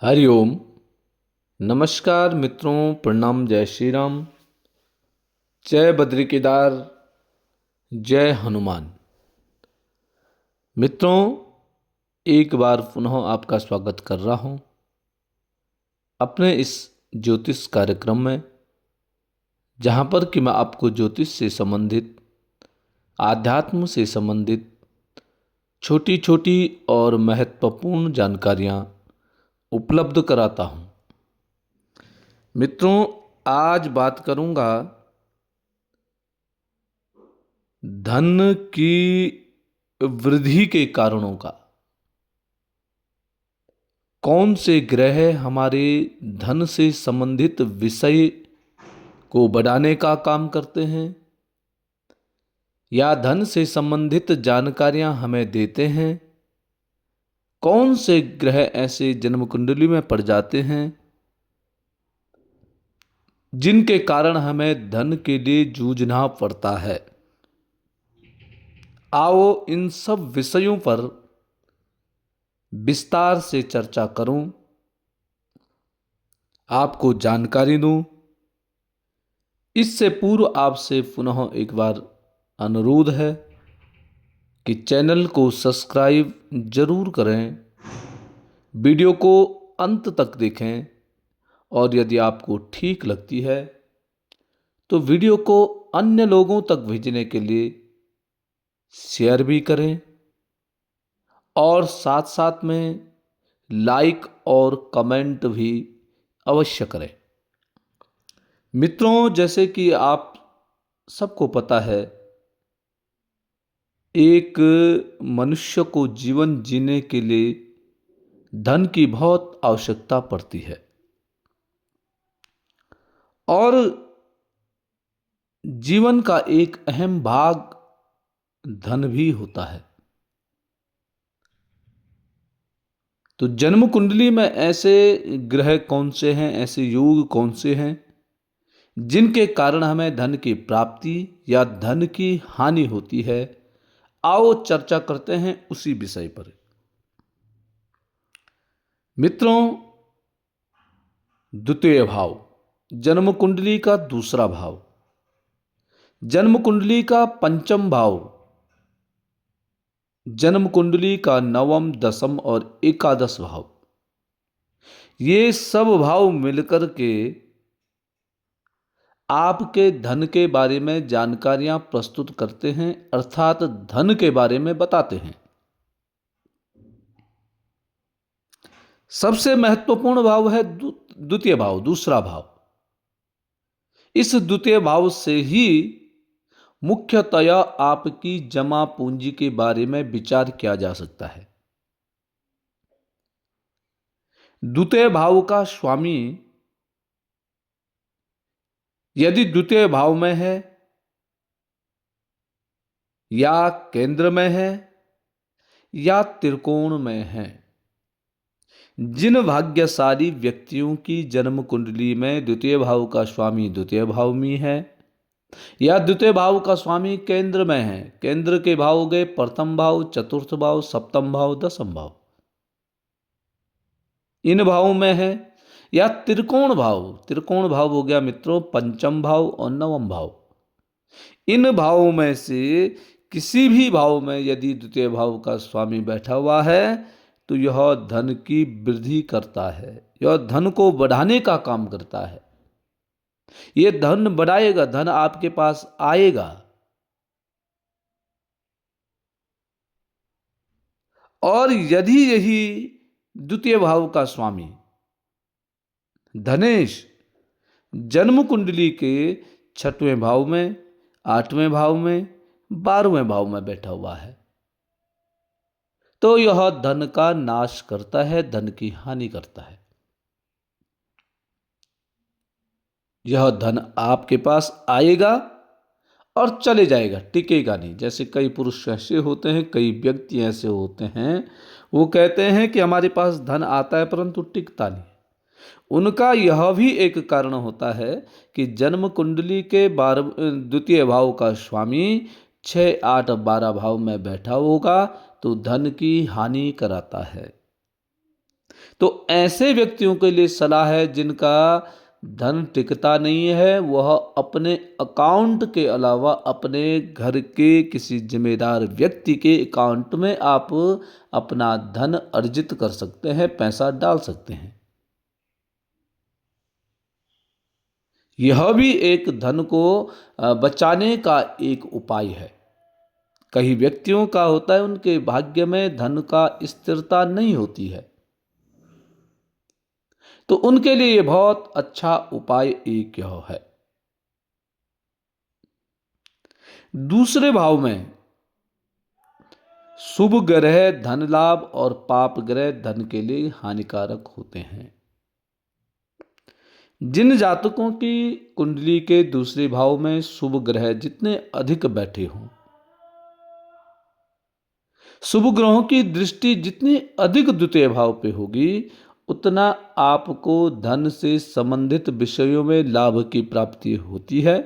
हरिओम। नमस्कार मित्रों, प्रणाम, जय श्री राम, जय बद्री केदार, जय हनुमान। मित्रों, एक बार पुनः आपका स्वागत कर रहा हूं अपने इस ज्योतिष कार्यक्रम में, जहां पर कि मैं आपको ज्योतिष से संबंधित, आध्यात्म से संबंधित छोटी छोटी और महत्वपूर्ण जानकारियां उपलब्ध कराता हूं। मित्रों, आज बात करूंगा धन की वृद्धि के कारणों का। कौन से ग्रह हमारे धन से संबंधित विषय को बढ़ाने का काम करते हैं या धन से संबंधित जानकारियां हमें देते हैं। कौन से ग्रह ऐसे जन्म कुंडली में पड़ जाते हैं जिनके कारण हमें धन के लिए जूझना पड़ता है। आओ इन सब विषयों पर विस्तार से चर्चा करूं, आपको जानकारी दूं। इससे पूर्व आपसे पुनः एक बार अनुरोध है कि चैनल को सब्सक्राइब जरूर करें, वीडियो को अंत तक देखें और यदि आपको ठीक लगती है तो वीडियो को अन्य लोगों तक भेजने के लिए शेयर भी करें और साथ साथ में लाइक और कमेंट भी अवश्य करें। मित्रों, जैसे कि आप सबको पता है, एक मनुष्य को जीवन जीने के लिए धन की बहुत आवश्यकता पड़ती है और जीवन का एक अहम भाग धन भी होता है। तो जन्म कुंडली में ऐसे ग्रह कौन से हैं, ऐसे योग कौन से हैं जिनके कारण हमें धन की प्राप्ति या धन की हानि होती है। आओ चर्चा करते हैं उसी विषय पर। मित्रों, द्वितीय भाव, जन्म कुंडली का दूसरा भाव, जन्म कुंडली का पंचम भाव, जन्म कुंडली का नवम, दसम और एकादश भाव, ये सब भाव मिलकर के आपके धन के बारे में जानकारियां प्रस्तुत करते हैं, अर्थात धन के बारे में बताते हैं। सबसे महत्वपूर्ण भाव है द्वितीय भाव, दूसरा भाव। इस द्वितीय भाव से ही मुख्यतया आपकी जमा पूंजी के बारे में विचार किया जा सकता है। द्वितीय भाव का स्वामी यदि द्वितीय भाव में है या केंद्र में है या त्रिकोण में है, जिन भाग्यशाली व्यक्तियों की जन्म कुंडली में द्वितीय भाव का स्वामी द्वितीय भाव में है या द्वितीय भाव का स्वामी केंद्र में है, केंद्र के भाव हो गए प्रथम भाव, चतुर्थ भाव, सप्तम भाव, दसम भाव, इन भावों में है या त्रिकोण भाव, त्रिकोण भाव हो गया मित्रों पंचम भाव और नवम भाव, इन भावों में से किसी भी भाव में यदि द्वितीय भाव का स्वामी बैठा हुआ है तो यह धन की वृद्धि करता है, यह धन को बढ़ाने का काम करता है। यह धन बढ़ाएगा, धन आपके पास आएगा। और यदि यही द्वितीय भाव का स्वामी धनेश जन्म कुंडली के छठवें भाव में, आठवें भाव में, 12वें भाव में बैठा हुआ है तो यह धन का नाश करता है, धन की हानि करता है। यह धन आपके पास आएगा और चले जाएगा, टिकेगा नहीं। जैसे कई पुरुष ऐसे होते हैं, कई व्यक्ति ऐसे होते हैं, वो कहते हैं कि हमारे पास धन आता है परंतु टिकता नहीं। उनका यह भी एक कारण होता है कि जन्म कुंडली के द्वितीय भाव का स्वामी 6, 8, 12 भाव में बैठा होगा तो धन की हानि कराता है। तो ऐसे व्यक्तियों के लिए सलाह है जिनका धन टिकता नहीं है, वह अपने अकाउंट के अलावा अपने घर के किसी जिम्मेदार व्यक्ति के अकाउंट में आप अपना धन अर्जित कर सकते हैं, पैसा डाल सकते हैं। यह भी एक धन को बचाने का एक उपाय है। कई व्यक्तियों का होता है, उनके भाग्य में धन का स्थिरता नहीं होती है, तो उनके लिए यह बहुत अच्छा उपाय एक यह है। दूसरे भाव में शुभ ग्रह धन लाभ और पाप ग्रह धन के लिए हानिकारक होते हैं। जिन जातकों की कुंडली के दूसरे भाव में शुभ ग्रह जितने अधिक बैठे हों, शुभ ग्रहों की दृष्टि जितनी अधिक द्वितीय भाव पे होगी, उतना आपको धन से संबंधित विषयों में लाभ की प्राप्ति होती है।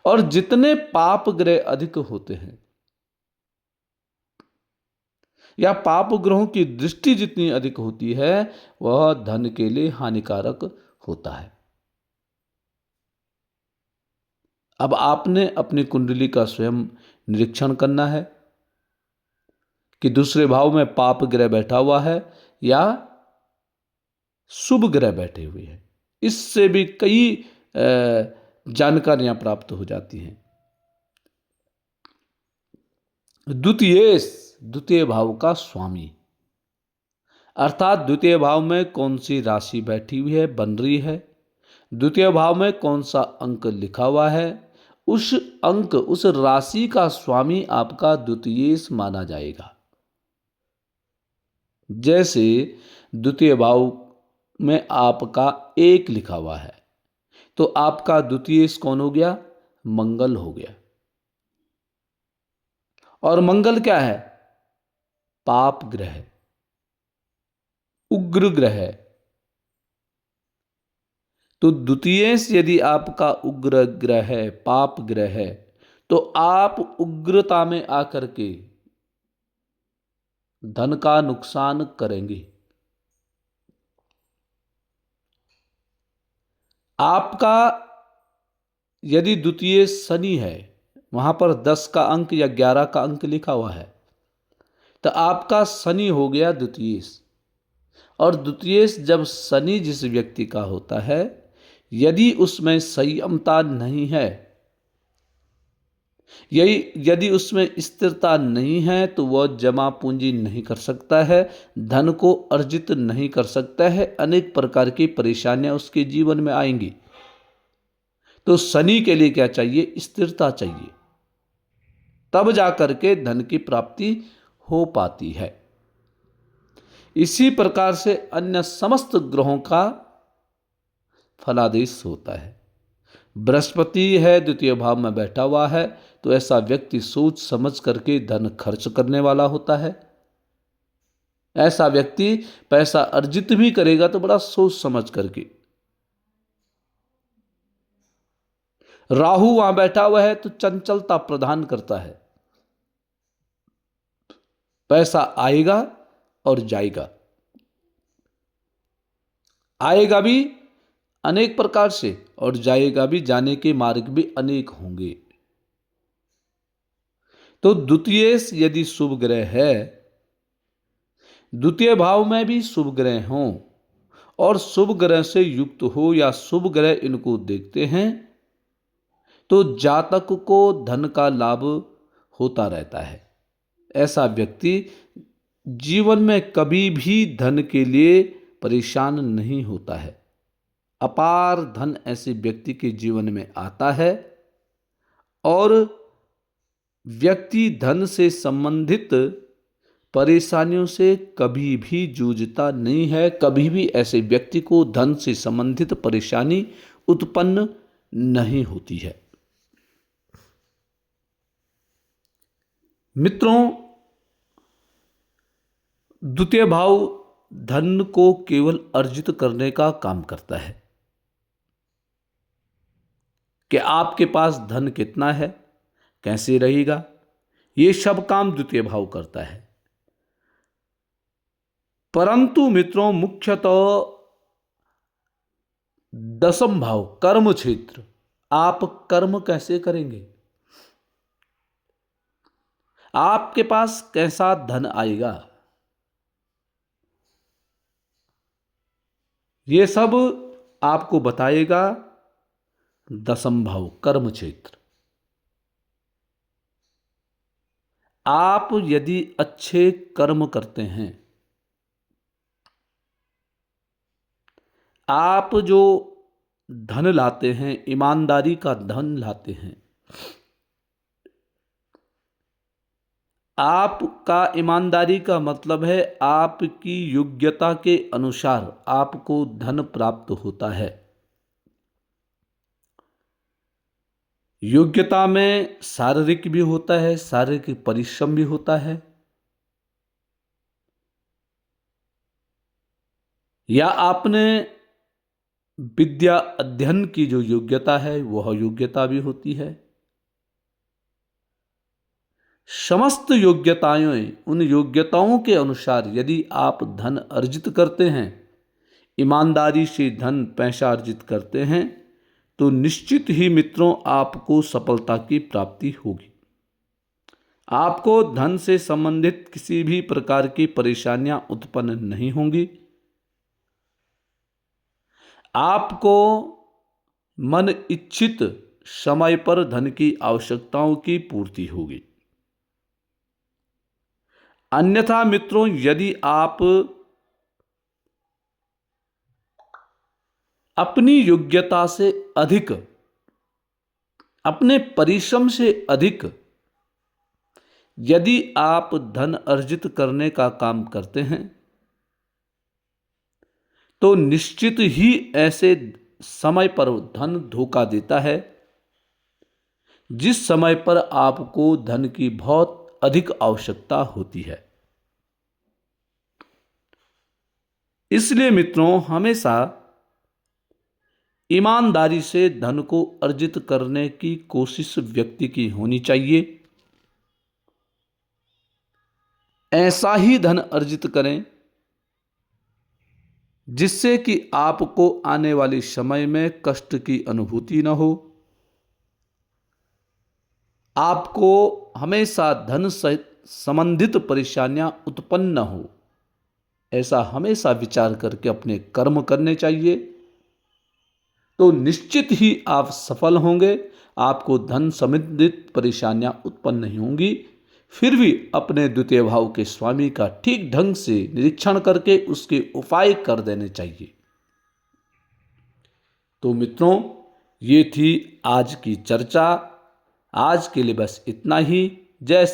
और जितने पाप ग्रह अधिक होते हैं या पाप ग्रहों की दृष्टि जितनी अधिक होती है, वह धन के लिए हानिकारक होता है। अब आपने अपनी कुंडली का स्वयं निरीक्षण करना है कि दूसरे भाव में पाप ग्रह बैठा हुआ है या शुभ ग्रह बैठे हुए हैं। इससे भी कई जानकारियां प्राप्त हो जाती हैं। द्वितीय भाव का स्वामी, अर्थात द्वितीय भाव में कौन सी राशि बैठी हुई है, बन रही है, द्वितीय भाव में कौन सा अंक लिखा हुआ है, उस अंक उस राशि का स्वामी आपका द्वितीय माना जाएगा। जैसे द्वितीय भाव में आपका 1 लिखा हुआ है, तो आपका द्वितीय कौन हो गया? मंगल हो गया। और मंगल क्या है? पाप ग्रह, उग्र ग्रह है। तो द्वितीय यदि आपका उग्र ग्रह है, पाप ग्रह है, तो आप उग्रता में आकर के धन का नुकसान करेंगे। आपका यदि द्वितीय शनि है, वहां पर 10 का अंक या 11 का अंक लिखा हुआ है, तो आपका शनि हो गया द्वितीय। और द्वितीय जब शनि जिस व्यक्ति का होता है, यदि उसमें संयमता नहीं है, यदि उसमें स्थिरता नहीं है, तो वह जमा पूंजी नहीं कर सकता है, धन को अर्जित नहीं कर सकता है, अनेक प्रकार की परेशानियां उसके जीवन में आएंगी। तो शनि के लिए क्या चाहिए? स्थिरता चाहिए, तब जाकर के धन की प्राप्ति हो पाती है। इसी प्रकार से अन्य समस्त ग्रहों का फलादेश होता है। बृहस्पति है, द्वितीय भाव में बैठा हुआ है, तो ऐसा व्यक्ति सोच समझ करके धन खर्च करने वाला होता है। ऐसा व्यक्ति पैसा अर्जित भी करेगा तो बड़ा सोच समझ करके। राहु वहां बैठा हुआ है तो चंचलता प्रदान करता है, पैसा आएगा और जाएगा, आएगा भी अनेक प्रकार से और जाएगा भी, जाने के मार्ग भी अनेक होंगे। तो द्वितीय यदि शुभ ग्रह है, द्वितीय भाव में भी शुभ ग्रह हों और शुभ ग्रह से युक्त हो या शुभ ग्रह इनको देखते हैं, तो जातक को धन का लाभ होता रहता है। ऐसा व्यक्ति जीवन में कभी भी धन के लिए परेशान नहीं होता है। अपार धन ऐसे व्यक्ति के जीवन में आता है और व्यक्ति धन से संबंधित परेशानियों से कभी भी जूझता नहीं है। कभी भी ऐसे व्यक्ति को धन से संबंधित परेशानी उत्पन्न नहीं होती है। मित्रों, द्वितीय भाव धन को केवल अर्जित करने का काम करता है कि आपके पास धन कितना है, कैसे रहेगा, ये सब काम द्वितीय भाव करता है। परंतु मित्रों मुख्यतः दसम भाव कर्म क्षेत्र, आप कर्म कैसे करेंगे, आपके पास कैसा धन आएगा, ये सब आपको बताएगा दसम भाव कर्म क्षेत्र। आप यदि अच्छे कर्म करते हैं, आप जो धन लाते हैं, ईमानदारी का धन लाते हैं, आपका ईमानदारी का मतलब है आपकी योग्यता के अनुसार आपको धन प्राप्त होता है। योग्यता में शारीरिक भी होता है, शारीरिक परिश्रम भी होता है, या आपने विद्या अध्ययन की जो योग्यता है वह योग्यता भी होती है। समस्त योग्यताएं, उन योग्यताओं के अनुसार यदि आप धन अर्जित करते हैं, ईमानदारी से धन पैसा अर्जित करते हैं, तो निश्चित ही मित्रों आपको सफलता की प्राप्ति होगी। आपको धन से संबंधित किसी भी प्रकार की परेशानियां उत्पन्न नहीं होंगी। आपको मन इच्छित समय पर धन की आवश्यकताओं की पूर्ति होगी। अन्यथा मित्रों यदि आप अपनी योग्यता से अधिक, अपने परिश्रम से अधिक यदि आप धन अर्जित करने का काम करते हैं, तो निश्चित ही ऐसे समय पर धन धोखा देता है जिस समय पर आपको धन की बहुत अधिक आवश्यकता होती है। इसलिए मित्रों हमेशा ईमानदारी से धन को अर्जित करने की कोशिश व्यक्ति की होनी चाहिए। ऐसा ही धन अर्जित करें जिससे कि आपको आने वाले समय में कष्ट की अनुभूति न हो। आपको हमेशा धन से संबंधित परेशानियां उत्पन्न न हो, ऐसा हमेशा विचार करके अपने कर्म करने चाहिए, तो निश्चित ही आप सफल होंगे। आपको धन संबंधित परेशानियां उत्पन्न नहीं होंगी। फिर भी अपने द्वितीय भाव के स्वामी का ठीक ढंग से निरीक्षण करके उसके उपाय कर देने चाहिए। तो मित्रों ये थी आज की चर्चा। आज के लिए बस इतना ही। जय